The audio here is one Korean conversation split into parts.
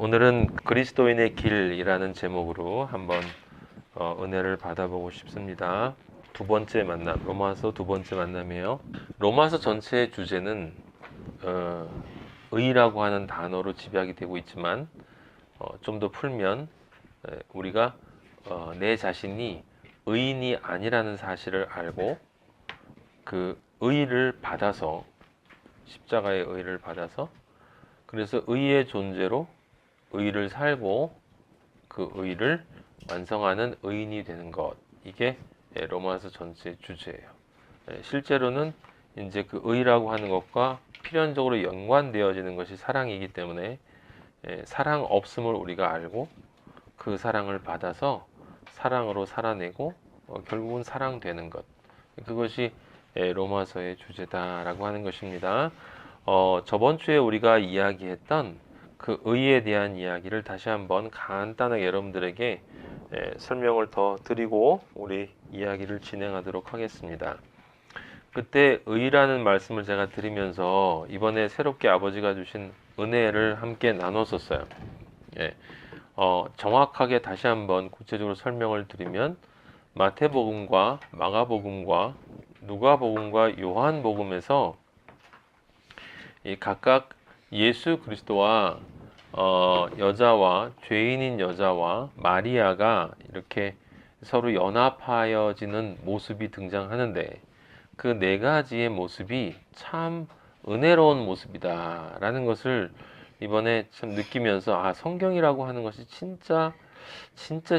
오늘은 그리스도인의 길이라는 제목으로 한번 은혜를 받아보고 싶습니다. 두 번째 만남, 로마서 두 번째 만남이에요. 로마서 전체의 주제는 의라고 하는 단어로 집약이 되고 있지만 좀 더 풀면 우리가 내 자신이 의인이 아니라는 사실을 알고 그 의를 받아서 십자가의 의를 받아서 그래서 의의 존재로 의를 살고 그 의를 완성하는 의인이 되는 것, 이게 로마서 전체 주제예요. 실제로는 이제 그 의라고 하는 것과 필연적으로 연관되어지는 것이 사랑이기 때문에 사랑 없음을 우리가 알고 그 사랑을 받아서 사랑으로 살아내고 결국은 사랑되는 것, 그것이 로마서의 주제다라고 하는 것입니다. 저번 주에 우리가 이야기했던 그 의에 대한 이야기를 다시 한번 간단하게 여러분들에게 설명을 더 드리고 우리 이야기를 진행하도록 하겠습니다. 그때 의라는 말씀을 제가 드리면서 이번에 새롭게 아버지가 주신 은혜를 함께 나눴었어요. 정확하게 다시 한번 구체적으로 설명을 드리면 마태복음과 마가복음과 누가복음과 요한복음에서 이 각각 예수 그리스도와 여자와 죄인인 여자와 마리아가 이렇게 서로 연합하여지는 모습이 등장하는데 그 네 가지의 모습이 참 은혜로운 모습이다라는 것을 이번에 참 느끼면서 성경이라고 하는 것이 진짜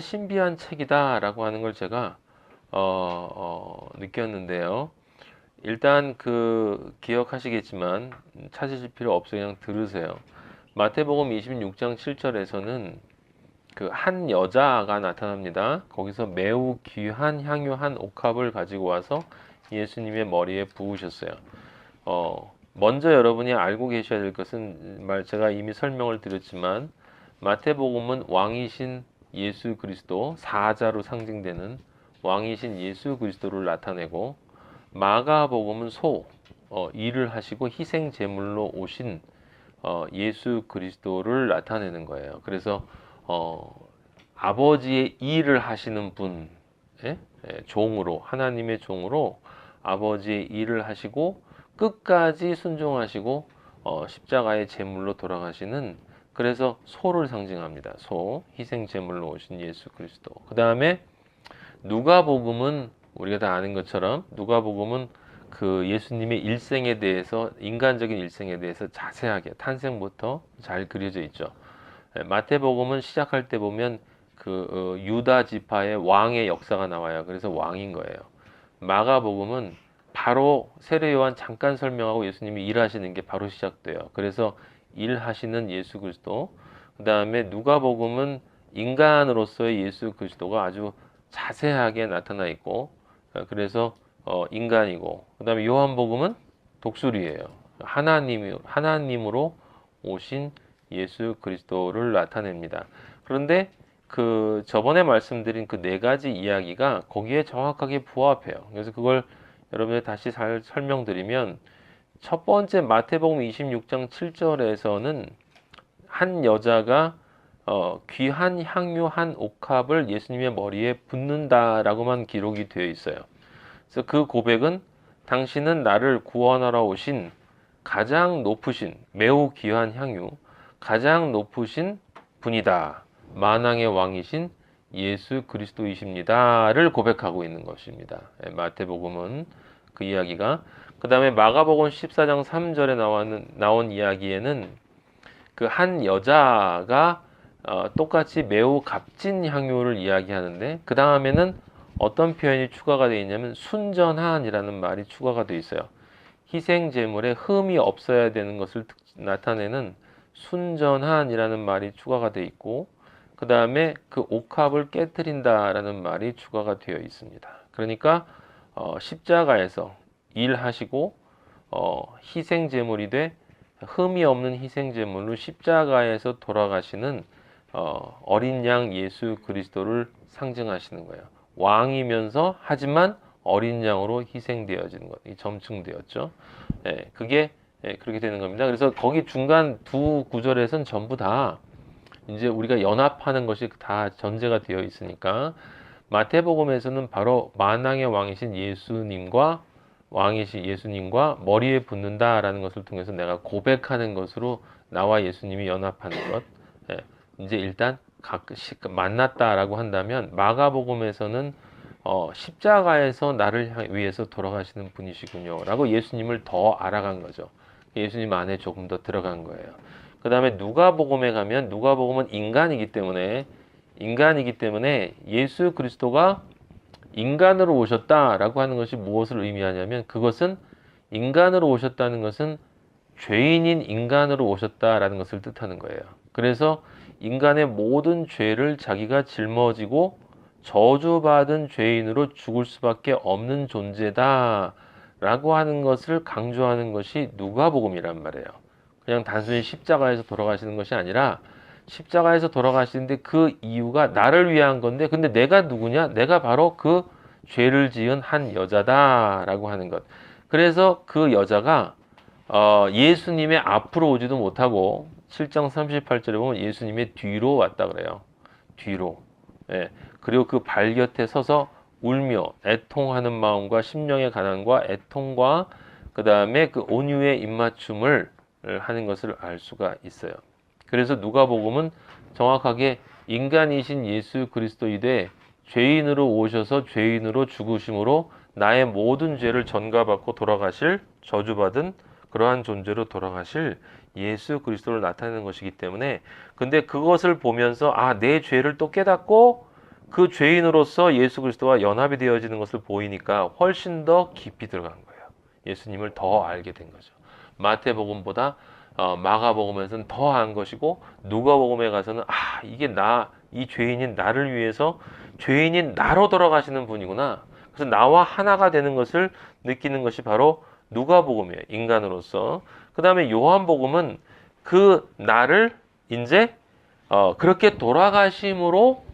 신비한 책이다라고 하는 걸 제가 느꼈는데요. 일단 그 기억하시겠지만 찾으실 필요 없어요. 그냥 들으세요. 마태복음 26장 7절에서는 그 한 여자가 나타납니다. 거기서 매우 귀한 향유 한 옥합을 가지고 와서 예수님의 머리에 부으셨어요. 먼저 여러분이 알고 계셔야 될 것은 제가 이미 설명을 드렸지만 마태복음은 왕이신 예수 그리스도, 사자로 상징되는 왕이신 예수 그리스도를 나타내고, 마가복음은 일을 하시고 희생 제물로 오신 예수 그리스도를 나타내는 거예요. 그래서 아버지의 일을 하시는 분, 종으로, 하나님의 종으로 아버지의 일을 하시고 끝까지 순종하시고 십자가의 제물로 돌아가시는, 그래서 소를 상징합니다. 희생 제물로 오신 예수 그리스도. 그 다음에 누가복음은 우리가 다 아는 것처럼 누가복음은 그 예수님의 일생에 대해서, 인간적인 일생에 대해서 자세하게 탄생부터 잘 그려져 있죠. 마태복음은 시작할 때 보면 그 유다 지파의 왕의 역사가 나와요. 그래서 왕인 거예요. 마가복음은 바로 세례 요한 잠깐 설명하고 예수님이 일하시는 게 바로 시작돼요. 그래서 일하시는 예수 그리스도. 그 다음에 누가복음은 인간으로서의 예수 그리스도가 아주 자세하게 나타나 있고, 그래서 인간이고, 그 다음에 요한복음은 독수리예요. 하나님으로 오신 예수 그리스도를 나타냅니다. 그런데 그 저번에 말씀드린 그 네 가지 이야기가 거기에 정확하게 부합해요. 그래서 그걸 여러분들 다시 잘 설명드리면, 첫 번째 마태복음 26장 7절에서는 한 여자가 귀한 향유 한 옥합을 예수님의 머리에 붓는다라고만 기록이 되어 있어요. 그래서 그 고백은 당신은 나를 구원하러 오신 가장 높으신, 매우 귀한 향유, 가장 높으신 분이다. 만왕의 왕이신 예수 그리스도이십니다를 고백하고 있는 것입니다. 마태복음은 그 이야기가. 그 다음에 마가복음 14장 3절에 나온 이야기에는 그 한 여자가 똑같이 매우 값진 향유를 이야기하는데, 그 다음에는 어떤 표현이 추가가 되어 있냐면 순전한이라는 말이 추가가 되어 있어요. 희생 제물에 흠이 없어야 되는 것을 나타내는 순전한이라는 말이 추가가 되어 있고, 그 다음에 그 옥합을 깨뜨린다라는 말이 추가가 되어 있습니다. 그러니까 십자가에서 일하시고 희생 제물이 돼 흠이 없는 희생 제물로 십자가에서 돌아가시는 어린 양 예수 그리스도를 상징하시는 거예요. 왕이면서 하지만 어린 양으로 희생되어지는 것, 이 점층되었죠. 그게 그렇게 되는 겁니다. 그래서 거기 중간 두 구절에서는 전부 다 이제 우리가 연합하는 것이 다 전제가 되어 있으니까 마태복음에서는 바로 만왕의 왕이신 예수님과 머리에 붙는다라는 것을 통해서 내가 고백하는 것으로 나와 예수님이 연합하는 것. 예, 이제 일단 가끔씩 만났다라고 한다면 마가복음에서는 십자가에서 나를 위해서 돌아가시는 분이시군요 라고 예수님을 더 알아간 거죠. 예수님 안에 조금 더 들어간 거예요. 그 다음에 누가복음에 가면 누가복음은 인간이기 때문에 예수 그리스도가 인간으로 오셨다라고 하는 것이 무엇을 의미하냐면, 그것은 인간으로 오셨다는 것은 죄인인 인간으로 오셨다라는 것을 뜻하는 거예요. 그래서 인간의 모든 죄를 자기가 짊어지고 저주받은 죄인으로 죽을 수밖에 없는 존재다 라고 하는 것을 강조하는 것이 누가복음이란 말이에요. 그냥 단순히 십자가에서 돌아가시는 것이 아니라 십자가에서 돌아가시는데 그 이유가 나를 위한 건데, 근데 내가 누구냐? 내가 바로 그 죄를 지은 한 여자다라고 하는 것. 그래서 그 여자가 예수님의 앞으로 오지도 못하고 7장 38절에 보면 예수님의 뒤로 왔다 그래요. 뒤로. 예. 그리고 그 발 곁에 서서 울며 애통하는 마음과 심령의 가난과 애통과 그 다음에 그 온유의 입맞춤을 하는 것을 알 수가 있어요. 그래서 누가복음은 정확하게 인간이신 예수 그리스도이되 죄인으로 오셔서 죄인으로 죽으심으로 나의 모든 죄를 전가받고 돌아가실, 저주받은 그러한 존재로 돌아가실 예수 그리스도를 나타내는 것이기 때문에, 근데 그것을 보면서 내 죄를 또 깨닫고 그 죄인으로서 예수 그리스도와 연합이 되어지는 것을 보이니까 훨씬 더 깊이 들어간 거예요. 예수님을 더 알게 된 거죠. 마태복음보다 마가복음에서는 더 한 것이고, 누가복음에 가서는 이게 이 죄인인 나를 위해서 죄인인 나로 돌아가시는 분이구나. 그래서 나와 하나가 되는 것을 느끼는 것이 바로 누가복음이에요. 인간으로서. 그 다음에 요한복음은 그 나를 이제 그렇게 돌아가심으로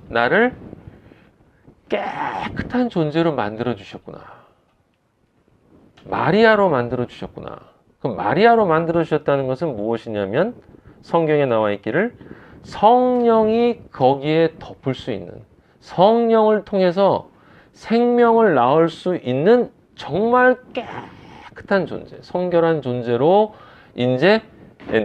나를 깨끗한 존재로 만들어 주셨구나. 마리아로 만들어 주셨구나. 그럼 마리아로 만들어 주셨다는 것은 무엇이냐면, 성경에 나와 있기를 성령이 거기에 덮을 수 있는, 성령을 통해서 생명을 낳을 수 있는 정말 깨끗한 존재, 성결한 존재로 이제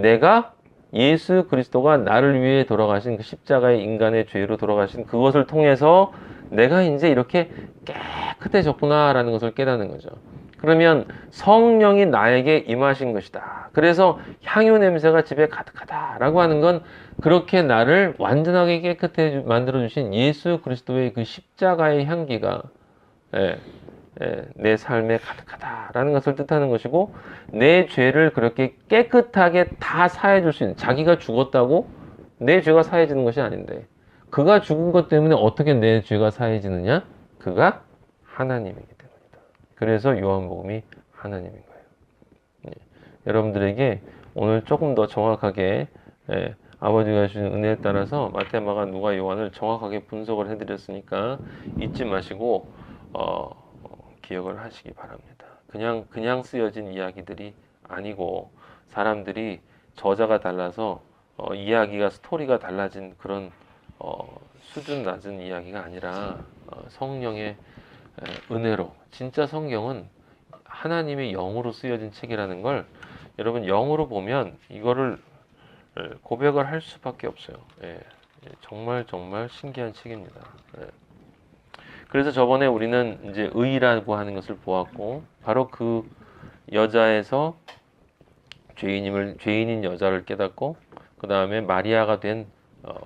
내가 예수 그리스도가 나를 위해 돌아가신 그 십자가의 인간의 죄로 돌아가신 그것을 통해서 내가 이제 이렇게 깨끗해졌구나라는 것을 깨닫는 거죠. 그러면 성령이 나에게 임하신 것이다. 그래서 향유 냄새가 집에 가득하다라고 하는 건 그렇게 나를 완전하게 깨끗해 만들어 주신 예수 그리스도의 그 십자가의 향기가 내 삶에 가득하다라는 것을 뜻하는 것이고, 내 죄를 그렇게 깨끗하게 다 사해 줄 수 있는, 자기가 죽었다고 내 죄가 사해지는 것이 아닌데, 그가 죽은 것 때문에 어떻게 내 죄가 사해지느냐? 그가 하나님이기 때문이다. 그래서 요한복음이 하나님인 거예요. 여러분들에게 오늘 조금 더 정확하게 아버지가 주신 은혜에 따라서 마태, 마가, 누가, 요한을 정확하게 분석을 해드렸으니까 잊지 마시고 기억을 하시기 바랍니다. 그냥 쓰여진 이야기들이 아니고, 사람들이 저자가 달라서 이야기가, 스토리가 달라진 그런 수준 낮은 이야기가 아니라 성령의 은혜로, 진짜 성경은 하나님의 영으로 쓰여진 책이라는 걸 여러분 영으로 보면 이거를 고백을 할 수밖에 없어요. 정말 신기한 책입니다. 그래서 저번에 우리는 이제 의라고 하는 것을 보았고, 바로 그 여자에서 죄인인 여자를 깨닫고, 그 다음에 마리아가 된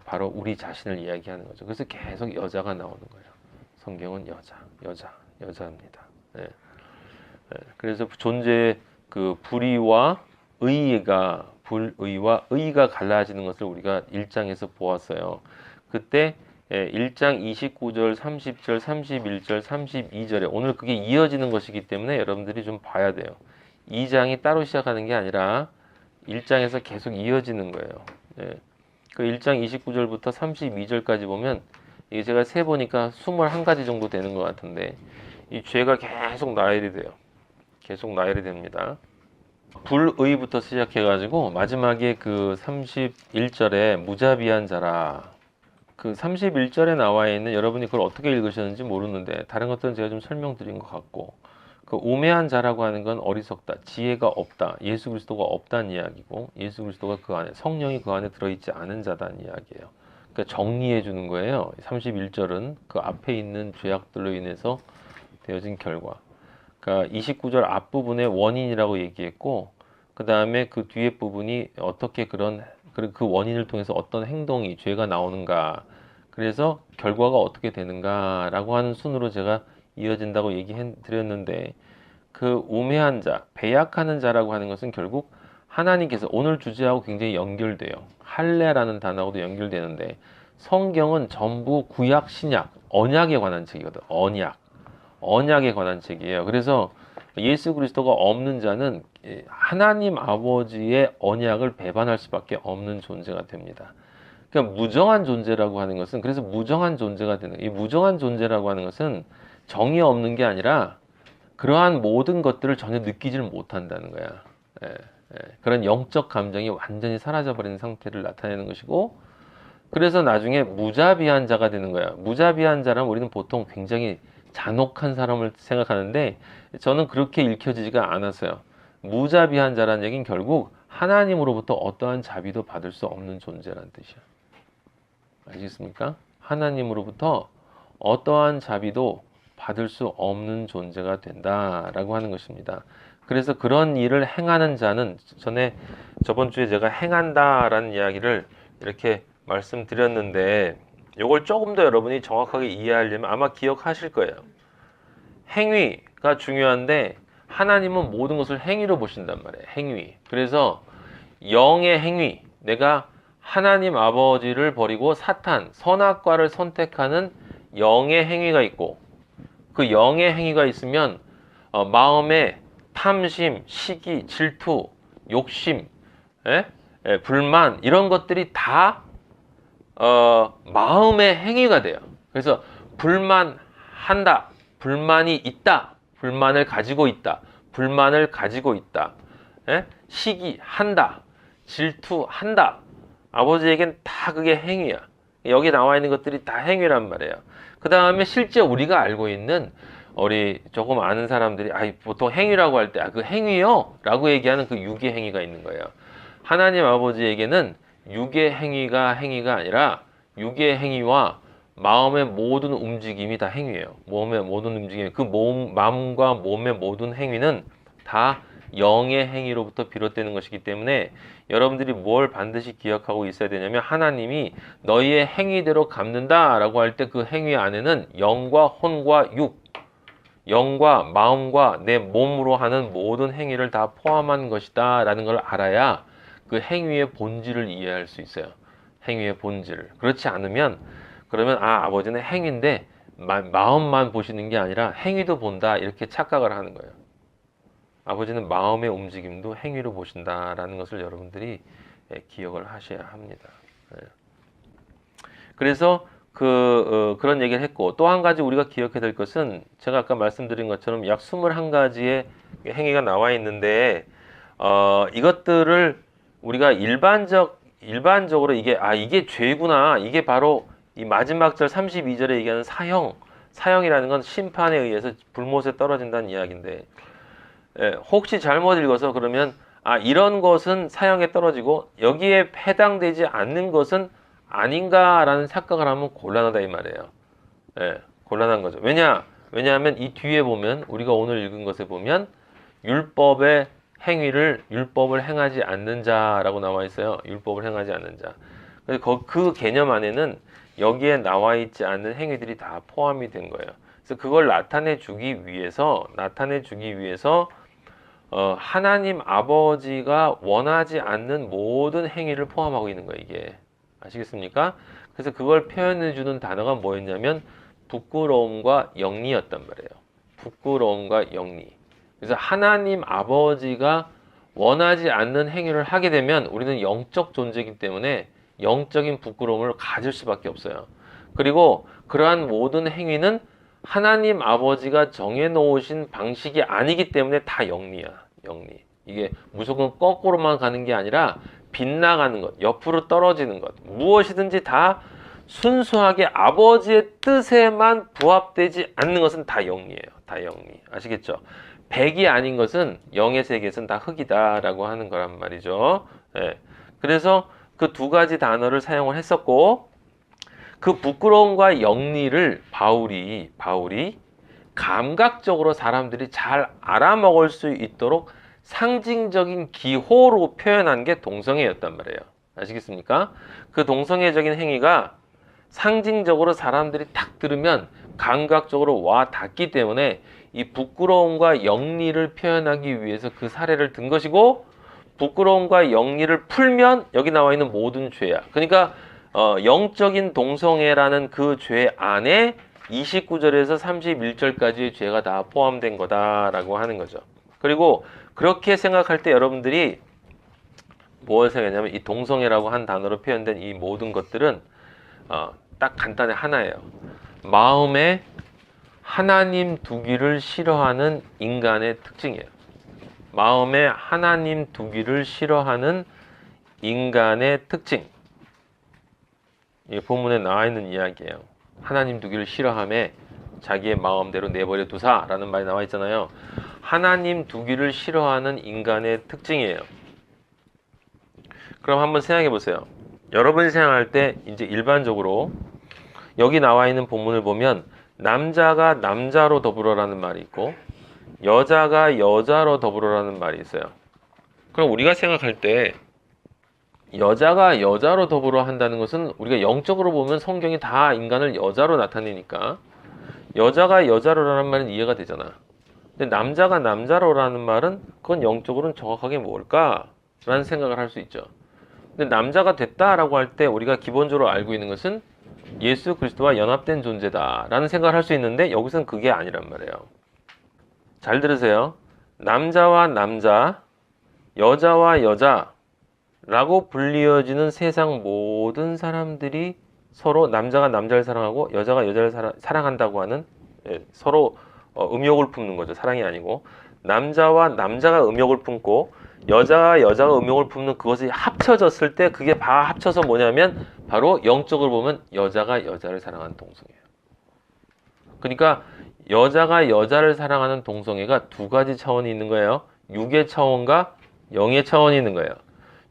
바로 우리 자신을 이야기하는 거죠. 그래서 계속 여자가 나오는 거예요. 성경은 여자입니다. 그래서 존재의 그 불의와 의가 갈라지는 것을 우리가 1장에서 보았어요. 그때 1장 29절, 30절, 31절, 32절에 오늘 그게 이어지는 것이기 때문에 여러분들이 좀 봐야 돼요. 2장이 따로 시작하는 게 아니라 1장에서 계속 이어지는 거예요. 그 1장 29절부터 32절까지 보면, 이게 제가 세보니까 21가지 정도 되는 것 같은데, 이 죄가 계속 나열이 돼요. 계속 나열이 됩니다. 불의부터 시작해가지고 마지막에 그 31절에 무자비한 자라, 그 31절에 나와 있는, 여러분이 그걸 어떻게 읽으셨는지 모르는데 다른 것들은 제가 좀 설명드린 것 같고, 그 우매한 자라고 하는 건 어리석다, 지혜가 없다, 예수 그리스도가 없다는 이야기고, 예수 그리스도가 그 안에, 성령이 그 안에 들어있지 않은 자다는 이야기예요. 그러니까 정리해 주는 거예요. 31절은 그 앞에 있는 죄악들로 인해서 되어진 결과. 그러니까 29절 앞부분에 원인이라고 얘기했고, 그 다음에 그 뒤에 부분이 어떻게 그 원인을 통해서 어떤 행동이, 죄가 나오는가, 그래서 결과가 어떻게 되는가라고 하는 순으로 제가 이어진다고 얘기해 드렸는데, 그 우매한 자, 배약하는 자라고 하는 것은 결국 하나님께서, 오늘 주제하고 굉장히 연결돼요. 할례라는 단어하고도 연결되는데, 성경은 전부 구약, 신약, 언약에 관한 책이거든. 언약에 관한 책이에요. 그래서 예수 그리스도가 없는 자는 하나님 아버지의 언약을 배반할 수밖에 없는 존재가 됩니다. 그러니까 무정한 존재라고 하는 것은, 그래서 무정한 존재가 되는, 이 무정한 존재라고 하는 것은 정이 없는 게 아니라 그러한 모든 것들을 전혀 느끼지를 못한다는 거야. 예, 예. 그런 영적 감정이 완전히 사라져버리는 상태를 나타내는 것이고, 그래서 나중에 무자비한 자가 되는 거야. 무자비한 자라면 우리는 보통 굉장히 잔혹한 사람을 생각하는데, 저는 그렇게 읽혀지지가 않았어요. 무자비한 자라는 얘기는 결국 하나님으로부터 어떠한 자비도 받을 수 없는 존재라는 뜻이야. 아시겠습니까? 하나님으로부터 어떠한 자비도 받을 수 없는 존재가 된다라고 하는 것입니다. 그래서 그런 일을 행하는 자는, 저번 주에 제가 행한다라는 이야기를 이렇게 말씀드렸는데, 이걸 조금 더 여러분이 정확하게 이해하려면 아마 기억하실 거예요. 행위가 중요한데 하나님은 모든 것을 행위로 보신단 말이에요. 행위. 그래서 영의 행위, 내가 하나님 아버지를 버리고 사탄, 선악과를 선택하는 영의 행위가 있고, 그 영의 행위가 있으면 마음에 탐심, 시기, 질투, 욕심, 불만, 이런 것들이 다 마음의 행위가 돼요. 그래서 불만한다, 불만이 있다, 불만을 가지고 있다, 불만을 가지고 있다, 시기한다, 질투한다. 아버지에겐 다 그게 행위야. 여기 나와 있는 것들이 다 행위란 말이에요. 그 다음에 실제 우리가 알고 있는, 우리 조금 아는 사람들이 보통 행위라고 할 때 그 행위요? 라고 얘기하는 그 육의 행위가 있는 거예요. 하나님 아버지에게는 육의 행위가 아니라 육의 행위와 마음의 모든 움직임이 다 행위예요. 몸의 모든 움직임, 마음과 몸의 모든 행위는 다 영의 행위로부터 비롯되는 것이기 때문에 여러분들이 뭘 반드시 기억하고 있어야 되냐면, 하나님이 너희의 행위대로 갚는다 라고 할 때 그 행위 안에는 영과 혼과 육, 영과 마음과 내 몸으로 하는 모든 행위를 다 포함한 것이다 라는 걸 알아야 그 행위의 본질을 이해할 수 있어요. 행위의 본질을. 그렇지 않으면, 그러면 아버지는 행위인데 마음만 보시는 게 아니라 행위도 본다, 이렇게 착각을 하는 거예요. 아버지는 마음의 움직임도 행위로 보신다라는 것을 여러분들이 기억을 하셔야 합니다. 그래서 그런 얘기를 했고, 또 한 가지 우리가 기억해야 될 것은, 제가 아까 말씀드린 것처럼 약 21가지의 행위가 나와 있는데, 이것들을 우리가 일반적으로 이게 죄구나, 이게 바로 이 마지막 절 32절에 얘기하는 사형이라는 건 심판에 의해서 불못에 떨어진다는 이야기인데, 혹시 잘못 읽어서 그러면 이런 것은 사형에 떨어지고 여기에 해당되지 않는 것은 아닌가라는 착각을 하면 곤란하다 이 말이에요. 곤란한 거죠. 왜냐하면 이 뒤에 보면, 우리가 오늘 읽은 것에 보면 율법을 행하지 않는 자라고 나와 있어요. 율법을 행하지 않는 자. 그 개념 안에는 여기에 나와 있지 않는 행위들이 다 포함이 된 거예요. 그래서 그걸 나타내 주기 위해서 하나님 아버지가 원하지 않는 모든 행위를 포함하고 있는 거예요, 이게. 아시겠습니까? 그래서 그걸 표현해 주는 단어가 뭐였냐면 부끄러움과 영리였단 말이에요. 부끄러움과 영리. 그래서 하나님 아버지가 원하지 않는 행위를 하게 되면 우리는 영적 존재이기 때문에 영적인 부끄러움을 가질 수밖에 없어요. 그리고 그러한 모든 행위는 하나님 아버지가 정해놓으신 방식이 아니기 때문에 다 영리야. 영리. 이게 무조건 거꾸로만 가는 게 아니라 빗나가는 것, 옆으로 떨어지는 것, 무엇이든지 다 순수하게 아버지의 뜻에만 부합되지 않는 것은 다 영이에요. 다 영이. 아시겠죠? 백이 아닌 것은 영의 세계에서는 다 흑이다라고 하는 거란 말이죠. 예. 그래서 그 두 가지 단어를 사용을 했었고, 그 부끄러움과 영리를 바울이 감각적으로 사람들이 잘 알아먹을 수 있도록 상징적인 기호로 표현한 게 동성애였단 말이에요. 아시겠습니까? 그 동성애적인 행위가 상징적으로 사람들이 탁 들으면 감각적으로 와 닿기 때문에 이 부끄러움과 영리를 표현하기 위해서 그 사례를 든 것이고, 부끄러움과 영리를 풀면 여기 나와 있는 모든 죄야. 그러니까 영적인 동성애라는 그 죄 안에 29절에서 31절까지의 죄가 다 포함된 거다라고 하는 거죠. 그리고 그렇게 생각할 때 여러분들이 뭘 생각하냐면, 이 동성애라고 한 단어로 표현된 이 모든 것들은 딱 간단히 하나예요. 마음에 하나님 두기를 싫어하는 인간의 특징이에요. 마음에 하나님 두기를 싫어하는 인간의 특징. 이 본문에 나와 있는 이야기예요. 하나님 두기를 싫어함에 자기의 마음대로 내버려 두사라는 말이 나와 있잖아요. 하나님 두기를 싫어하는 인간의 특징이에요. 그럼 한번 생각해 보세요. 여러분이 생각할 때 이제 일반적으로 여기 나와 있는 본문을 보면 남자가 남자로 더불어라는 말이 있고 여자가 여자로 더불어라는 말이 있어요. 그럼 우리가 생각할 때 여자가 여자로 더불어 한다는 것은 우리가 영적으로 보면 성경이 다 인간을 여자로 나타내니까 여자가 여자로라는 말은 이해가 되잖아. 근데 남자가 남자로라는 말은 그건 영적으로는 정확하게 뭘까? 라는 생각을 할 수 있죠. 근데 남자가 됐다라고 할 때 우리가 기본적으로 알고 있는 것은 예수 그리스도와 연합된 존재다 라는 생각을 할 수 있는데 여기서는 그게 아니란 말이에요. 잘 들으세요. 남자와 남자, 여자와 여자 라고 불리어지는 세상 모든 사람들이 서로 남자가 남자를 사랑하고 여자가 여자를 사랑한다고 하는, 서로 음욕을 품는 거죠. 사랑이 아니고 남자와 남자가 음욕을 품고 여자와 여자가 음욕을 품는 그것이 합쳐졌을 때 그게 다 합쳐서 뭐냐면 바로 영적으로 보면 여자가 여자를 사랑하는 동성애예요. 그러니까 여자가 여자를 사랑하는 동성애가 두 가지 차원이 있는 거예요. 육의 차원과 영의 차원이 있는 거예요.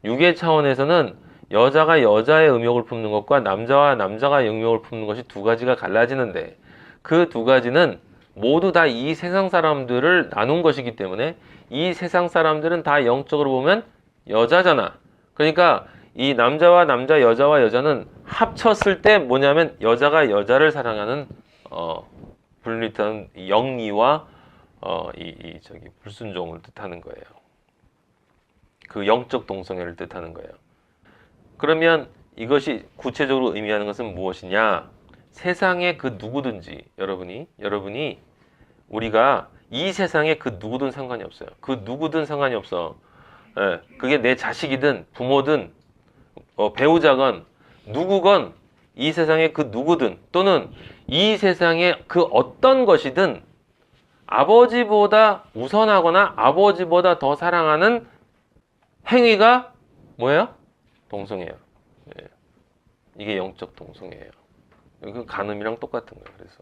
육의 차원에서는 여자가 여자의 음욕을 품는 것과 남자와 남자가 음욕을 품는 것이 두 가지가 갈라지는데 그 두 가지는 모두 다 이 세상 사람들을 나눈 것이기 때문에 이 세상 사람들은 다 영적으로 보면 여자잖아. 그러니까 이 남자와 남자, 여자와 여자는 합쳤을 때 뭐냐면 여자가 여자를 사랑하는 불리한 영리와 불순종을 뜻하는 거예요. 그 영적 동성애를 뜻하는 거예요. 그러면 이것이 구체적으로 의미하는 것은 무엇이냐? 세상의 그 누구든지 여러분이 우리가 이 세상에 그 누구든 상관이 없어요. 그 누구든 상관이 없어. 그게 내 자식이든 부모든 배우자건 누구건 이 세상의 그 누구든 또는 이 세상의 그 어떤 것이든 아버지보다 우선하거나 아버지보다 더 사랑하는 행위가 뭐예요? 동성애예요. 이게 영적 동성애예요. 그 간음이랑 똑같은 거예요. 그래서